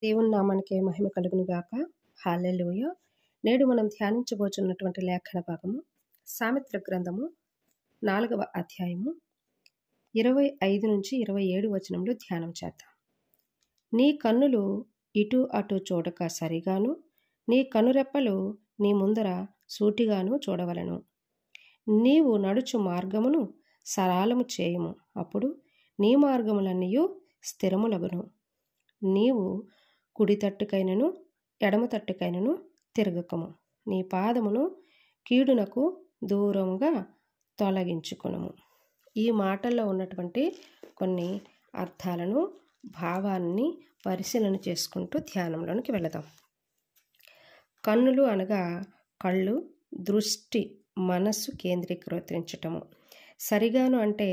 దేవుని నామానికి మహిమ కలుగును గాక. హల్లెలూయా. నేడు మనం ధ్యానించబోచున్నటువంటి లేఖన భాగము సామెతల గ్రంథము 4వ అధ్యాయము 25-27 వచనములు ధ్యానం చేద్దాం. నీ కన్నులు ఇటు అటు చూడక సరిగాను, నీ కనురెప్పలు నీ ముందర సూటిగాను చూడవలెను. నీవు నడుచు మార్గమును సరళము చేయుము, అప్పుడు నీ మార్గములన్నీయు స్థిరములగును. నీవు కుడి తట్టుకైనను ఎడమ తట్టుకైనను తిరగకము, నీ పాదమును కీడునకు దూరముగా తొలగించుకొనుము. ఈ మాటల్లో ఉన్నటువంటి కొన్ని అర్థాలను, భావాన్ని పరిశీలన చేసుకుంటూ ధ్యానంలోనికి వెళదాం. కన్నులు అనగా కళ్ళు, దృష్టి, మనస్సు కేంద్రీకరించటము. సరిగాను అంటే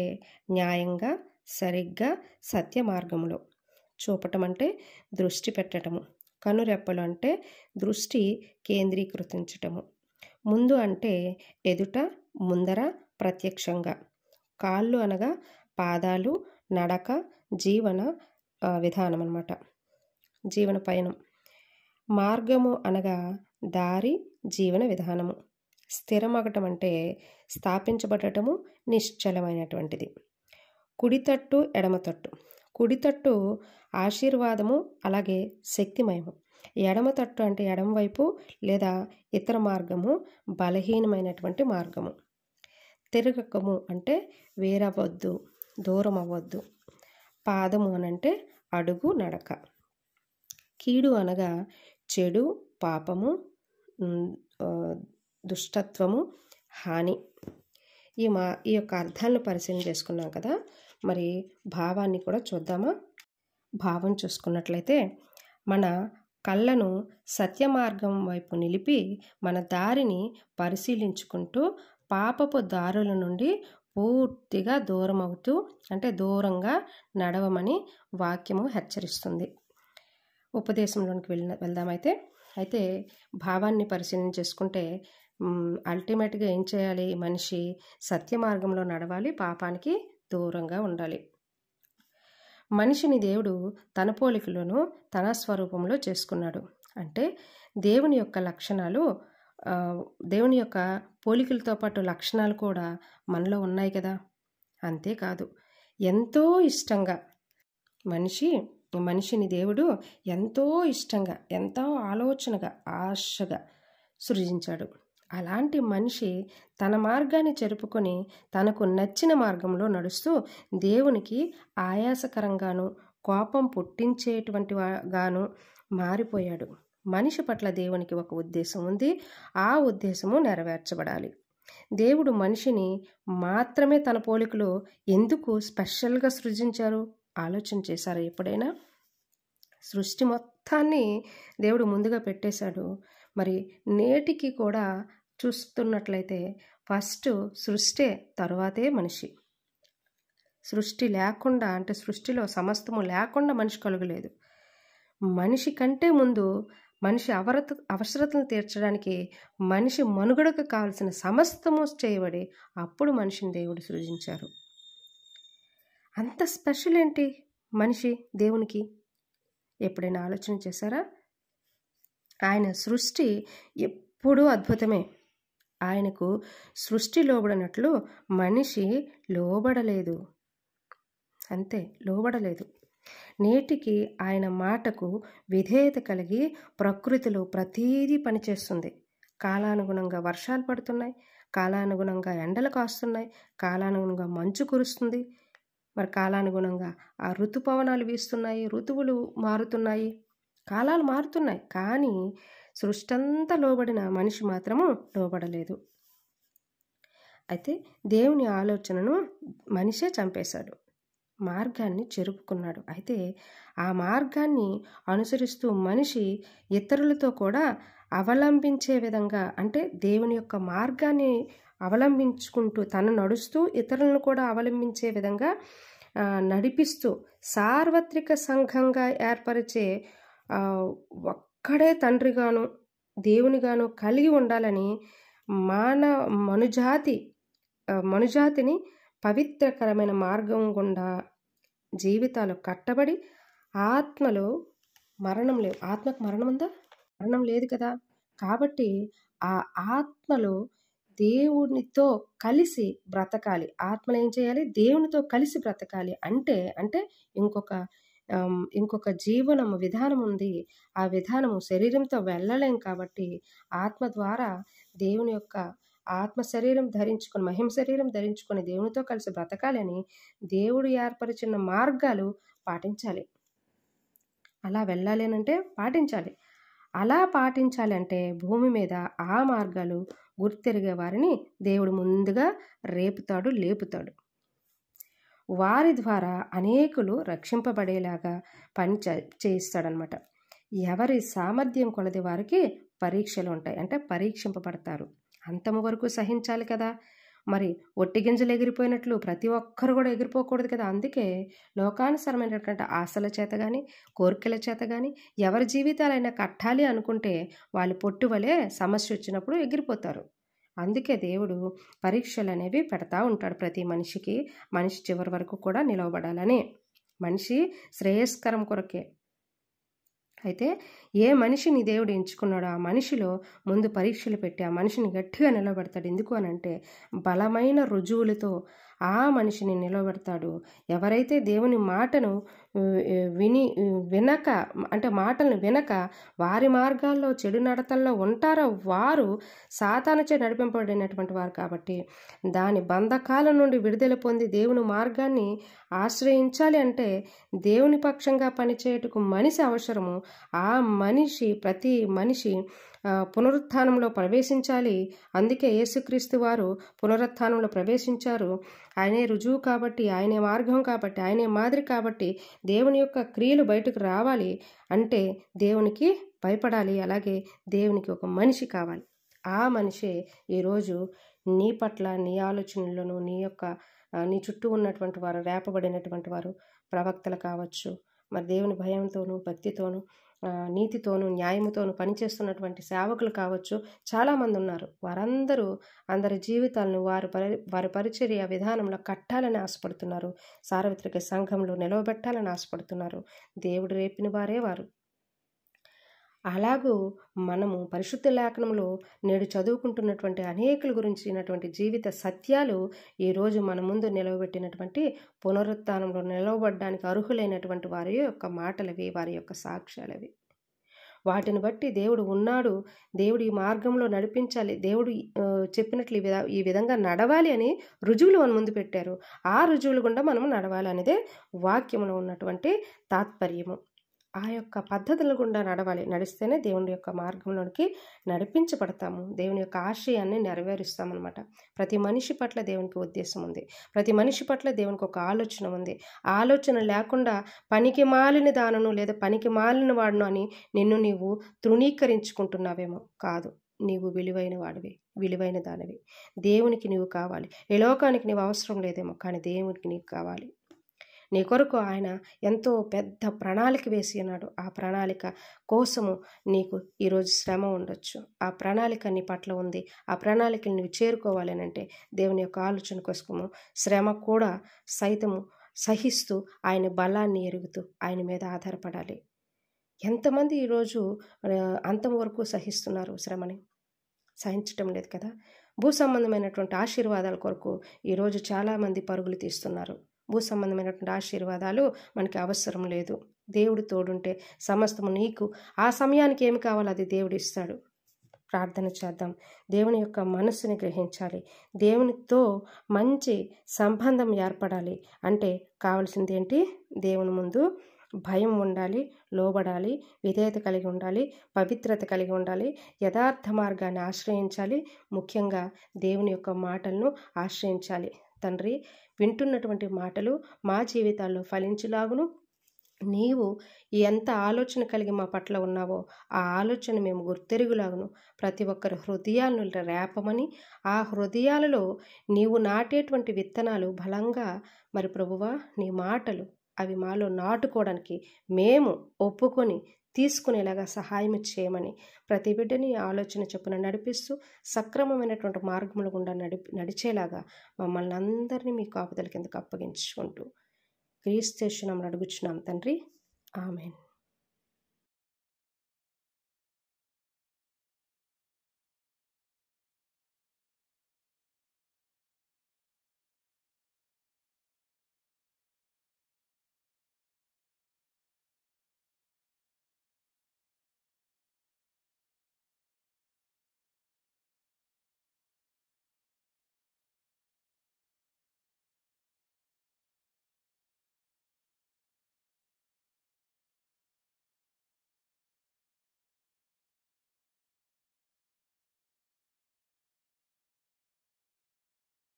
న్యాయంగా, సరిగ్గా, సత్య మార్గములో చూపటం అంటే దృష్టి పెట్టటము. కనురెప్పలు అంటే దృష్టి కేంద్రీకరించటము. ముందు అంటే ఎదుట, ముందర, ప్రత్యక్షంగా. కాళ్ళు అనగా పాదాలు, నడక, జీవన విధానం అన్నమాట, జీవన పయనం. మార్గము అనగా దారి, జీవన విధానము. స్థిరమగటం అంటే స్థాపించబడటము, నిశ్చలమైనటువంటిది. కుడితట్టు, ఎడమతట్టు. కుడితట్టు ఆశీర్వాదము, అలాగే శక్తిమయము. ఎడమతట్టు అంటే ఎడమవైపు లేదా ఇతర మార్గము, బలహీనమైనటువంటి మార్గము. తిరగకము అంటే వేరవద్దు, దూరం అవ్వద్దు. పాదము అనంటే అడుగు, నడక. కీడు అనగా చెడు, పాపము, దుష్టత్వము, హాని. ఈ యొక్క అర్థాలను పరిశీలన చేసుకున్నాం కదా. మరి భావాన్ని కూడా చూద్దామా? భావం చూసుకున్నట్లయితే, మన కళ్ళను సత్య మార్గం వైపు నిలిపి మన దారిని పరిశీలించుకుంటూ పాపపు దారుల నుండి పూర్తిగా దూరం అవుతూ, అంటే దూరంగా నడవమని వాక్యము హెచ్చరిస్తుంది. ఉపదేశంలోనికి వెళ్దామైతే భావాన్ని పరిశీలన చేసుకుంటే అల్టిమేట్గా ఏం చేయాలి? మనిషి సత్య మార్గంలో నడవాలి, పాపానికి దూరంగా ఉండాలి. మనిషిని దేవుడు తన పోలికలోను తన స్వరూపంలో చేసుకున్నాడు. అంటే దేవుని యొక్క లక్షణాలు, దేవుని యొక్క పోలికలతో పాటు లక్షణాలు కూడా మనలో ఉన్నాయి కదా. అంతేకాదు, ఎంతో ఇష్టంగా మనిషిని దేవుడు ఎంతో ఇష్టంగా, ఎంతో ఆలోచనగా, ఆశగా సృజించాడు. అలాంటి మనిషి తన మార్గాన్ని చెరుపుకొని తనకు నచ్చిన మార్గంలో నడుస్తూ దేవునికి ఆయాసకరంగాను, కోపం పుట్టించేటువంటి గాను మారిపోయాడు. మనిషి పట్ల దేవునికి ఒక ఉద్దేశం ఉంది, ఆ ఉద్దేశము నెరవేర్చబడాలి. దేవుడు మనిషిని మాత్రమే తన పోలికలో ఎందుకు స్పెషల్గా సృజించారు? ఆలోచన చేశారు ఎప్పుడైనా? సృష్టి మొత్తాన్ని దేవుడు ముందుగా పెట్టేశాడు. మరి నేటికి కూడా చూస్తున్నట్లయితే ఫస్ట్ సృష్టి, తరువాతే మనిషి. సృష్టి లేకుండా, అంటే సృష్టిలో సమస్తము లేకుండా మనిషి కలుగలేదు. మనిషి కంటే ముందు మనిషి అవసరతలను తీర్చడానికి, మనిషి మనుగడకు కావలసిన సమస్తము చేయబడి అప్పుడు మనిషిని దేవుడు సృజించారు. అంత స్పెషల్ ఏంటి మనిషి దేవునికి? ఎప్పుడైనా ఆలోచన చేశారా? ఆయన సృష్టి ఎప్పుడూ అద్భుతమే. ఆయనకు సృష్టి లోబడినట్లు మనిషి లోబడలేదు. అంతే, లోబడలేదు. నేటికి ఆయన మాటకు విధేయత కలిగి ప్రకృతిలో ప్రతీదీ పనిచేస్తుంది. కాలానుగుణంగా వర్షాలు పడుతున్నాయి, కాలానుగుణంగా ఎండలు కాస్తున్నాయి, కాలానుగుణంగా మంచు కురుస్తుంది. మరి కాలానుగుణంగా ఆ ఋతుపవనాలు వీస్తున్నాయి, ఋతువులు మారుతున్నాయి, కాలాలు మారుతున్నాయి. కానీ సృష్టి అంతా లోబడిన మనిషి మాత్రము లోబడలేదు. అయితే దేవుని ఆలోచనను మనిషే చంపేశాడు, మార్గాన్ని చెరుపుకున్నాడు. అయితే ఆ మార్గాన్ని అనుసరిస్తూ మనిషి ఇతరులతో కూడా అవలంబించే విధంగా, అంటే దేవుని యొక్క మార్గాన్ని అవలంబించుకుంటూ తను నడుస్తూ ఇతరులను కూడా అవలంబించే విధంగా నడిపిస్తూ సార్వత్రిక సంఘంగా ఏర్పరిచే ఒక్కడే తండ్రిగాను దేవునిగాను కలిగి ఉండాలని మనుజాతిని పవిత్రకరమైన మార్గం గుండా జీవితాలు కట్టబడి ఆత్మలో మరణం లేదు. ఆత్మకు మరణం ఉందా? మరణం లేదు కదా! కాబట్టి ఆ ఆత్మలో దేవునితో కలిసి బ్రతకాలి. ఆత్మలో ఏం చేయాలి? దేవునితో కలిసి బ్రతకాలి. అంటే ఇంకొక జీవనము విధానం ఉంది. ఆ విధానము శరీరంతో వెళ్ళలేం కాబట్టి ఆత్మ ద్వారా దేవుని యొక్క ఆత్మ శరీరం ధరించుకొని, మహిమ శరీరం ధరించుకొని దేవునితో కలిసి బ్రతకాలని దేవుడు ఏర్పరిచిన మార్గాలు పాటించాలి. అలా వెళ్ళాలి అనంటే పాటించాలి. అలా పాటించాలి అంటే భూమి మీద ఆ మార్గాలు గుర్తెరిగే వారిని దేవుడు ముందుగా రేపుతాడు, లేపుతాడు. వారి ద్వారా అనేకులు రక్షింపబడేలాగా పని చేయిస్తాడనమాట. ఎవరి సామర్థ్యం కొలది వారికి పరీక్షలు ఉంటాయి. అంటే పరీక్షింపబడతారు. అంతము వరకు సహించాలి కదా! మరి ఒట్టి గింజలు ఎగిరిపోయినట్లు ప్రతి ఒక్కరు కూడా ఎగిరిపోకూడదు కదా! అందుకే లోకానుసరమైనటువంటి ఆశల చేత కానీ, కోరికల చేత కానీ ఎవరి జీవితాలైనా కట్టాలి అనుకుంటే వాళ్ళు పొట్టు వలె సమస్య వచ్చినప్పుడు ఎగిరిపోతారు. అందుకే దేవుడు పరీక్షలు అనేవి పెడతా ఉంటాడు ప్రతి మనిషికి. మనిషి చివరి వరకు కూడా నిలవబడాలని, మనిషి శ్రేయస్కరం కొరకే. అయితే ఏ మనిషిని దేవుడు ఎంచుకున్నాడో ఆ మనిషిలో ముందు పరీక్షలు పెట్టి ఆ మనిషిని గట్టిగా నిలబెడతాడు. ఎందుకు అనంటే బలమైన రుజువులతో ఆ మనిషిని నిలబెడతాడు. ఎవరైతే దేవుని మాటను వినక, అంటే మాటలను వినక వారి మార్గాల్లో చెడు నడతల్లో ఉంటారో వారు సాతానుచే నడిపింపబడినటువంటి వారు కాబట్టి దాని బంధకాల నుండి విడుదల పొంది దేవుని మార్గాన్ని ఆశ్రయించాలి అంటే దేవుని పక్షంగా పనిచేయటకు మనిషి అవసరము. ఆ మనిషి, ప్రతి మనిషి పునరుత్థానంలో ప్రవేశించాలి. అందుకే యేసుక్రీస్తు వారు పునరుత్థానంలో ప్రవేశించారు. ఆయనే రుజువు కాబట్టి, ఆయనే మార్గం కాబట్టి, ఆయనే మాదిరి కాబట్టి దేవుని యొక్క క్రియలు బయటకు రావాలి అంటే దేవునికి భయపడాలి. అలాగే దేవునికి ఒక మనిషి కావాలి. ఆ మనిషే ఈరోజు నీ పట్ల, నీ ఆలోచనలను, నీ చుట్టూ ఉన్నటువంటి వారు, రేపబడినటువంటి వారు, ప్రవక్తలు కావచ్చు, మరి దేవుని భయంతోనూ, భక్తితోనూ, నీతితోనూ, న్యాయముతోనూ పనిచేస్తున్నటువంటి సేవకులు కావచ్చు, చాలామంది ఉన్నారు. వారందరూ అందరి జీవితాలను వారి పరిచర్య విధానంలో కట్టాలని ఆశపడుతున్నారు. సార్వత్రిక సంఘంలో నిలవబెట్టాలని ఆశపడుతున్నారు. దేవుడు రేపిన వారే వారు. అలాగూ మనము పరిశుద్ధ లేఖనంలో నేడు చదువుకుంటున్నటువంటి అనేకుల గురించినటువంటి జీవిత సత్యాలు ఈరోజు మన ముందు నిలవబెట్టినటువంటి పునరుత్థానంలో నిలవబడ్డానికి అర్హులైనటువంటి వారి యొక్క మాటలవి, వారి యొక్క సాక్ష్యాలవి. వాటిని బట్టి దేవుడు ఉన్నాడు, దేవుడు ఈ మార్గంలో నడిపించాలి, దేవుడు చెప్పినట్లు ఈ విధంగా నడవాలి అని రుజువులు మన ముందు పెట్టారు. ఆ రుజువులు గుండా మనం నడవాలి అనేదే వాక్యంలో ఉన్నటువంటి తాత్పర్యము. ఆ యొక్క పద్ధతుల గుండా నడవాలి. నడిస్తేనే దేవుని యొక్క మార్గంలోనికి నడిపించబడతాము. దేవుని యొక్క ఆశయాన్ని నెరవేరుస్తామన్నమాట. ప్రతి మనిషి పట్ల దేవునికి ఉద్దేశం ఉంది. ప్రతి మనిషి పట్ల దేవునికి ఒక ఆలోచన ఉంది. ఆలోచన లేకుండా పనికి మాలిన దానను లేదా పనికి మాలిన వాడును అని నిన్ను నీవు తృణీకరించుకుంటున్నావేమో. కాదు, నీవు విలువైన వాడివి, విలువైన దానివి. దేవునికి నీవు కావాలి. ఈ లోకానికి నీవు అవసరం లేదేమో, కానీ దేవునికి నీకు కావాలి. నీ కొరకు ఆయన ఎంతో పెద్ద ప్రణాళిక వేసి ఉన్నాడు. ఆ ప్రణాళిక కోసము నీకు ఈరోజు శ్రమ ఉండొచ్చు. ఆ ప్రణాళిక నీ పట్ల ఉంది. ఆ ప్రణాళికలు నువ్వు చేరుకోవాలి అని అంటే దేవుని యొక్క ఆలోచన కోసము శ్రమ కూడా సైతము సహిస్తూ ఆయన బలాన్ని ఎరుగుతూ ఆయన మీద ఆధారపడాలి. ఎంతమంది ఈరోజు అంతం వరకు సహిస్తున్నారు శ్రమని? సహించటం లేదు కదా. భూ సంబంధమైనటువంటి ఆశీర్వాదాల కొరకు ఈరోజు చాలామంది పరుగులు తీస్తున్నారు. భూ సంబంధమైనటువంటి ఆశీర్వాదాలు మనకి అవసరం లేదు. దేవుడు తోడుంటే సమస్తము నీకు ఆ సమయానికి ఏమి కావాలో అది దేవుడు ఇస్తాడు. ప్రార్థన చేద్దాం. దేవుని యొక్క మనస్సుని గ్రహించాలి. దేవునితో మంచి సంబంధం ఏర్పడాలి అంటే కావాల్సింది ఏంటి? దేవుని ముందు భయం ఉండాలి, లోబడాలి, విధేయత కలిగి ఉండాలి, పవిత్రత కలిగి ఉండాలి, యథార్థ మార్గాన్ని ఆశ్రయించాలి, ముఖ్యంగా దేవుని యొక్క మాటలను ఆశ్రయించాలి. తండ్రి, వింటున్నటువంటి మాటలు మా జీవితాల్లో ఫలించులాగును నీవు ఎంత ఆలోచన కలిగి మా పట్ల ఉన్నావో ఆ ఆలోచన మేము గుర్తెరుగులాగును ప్రతి ఒక్కరి హృదయాలను రేపమని, ఆ హృదయాలలో నీవు నాటేటువంటి విత్తనాలు బలంగా మరి ప్రభువా నీ మాటలు అవి మాలో నాటుకోవడానికి మేము ఒప్పుకొని తీసుకునేలాగా సహాయం చేయమని ప్రతి బిడ్డని ఆలోచన చొప్పున నడిపిస్తూ సక్రమమైనటువంటి మార్గముల గుండా నడిచేలాగా మమ్మల్ని అందరినీ మీ కాపుదల కిందకు అప్పగించుకుంటూ క్రీస్తు నామమున అడుగుచున్నాం తండ్రి. ఆమేన్.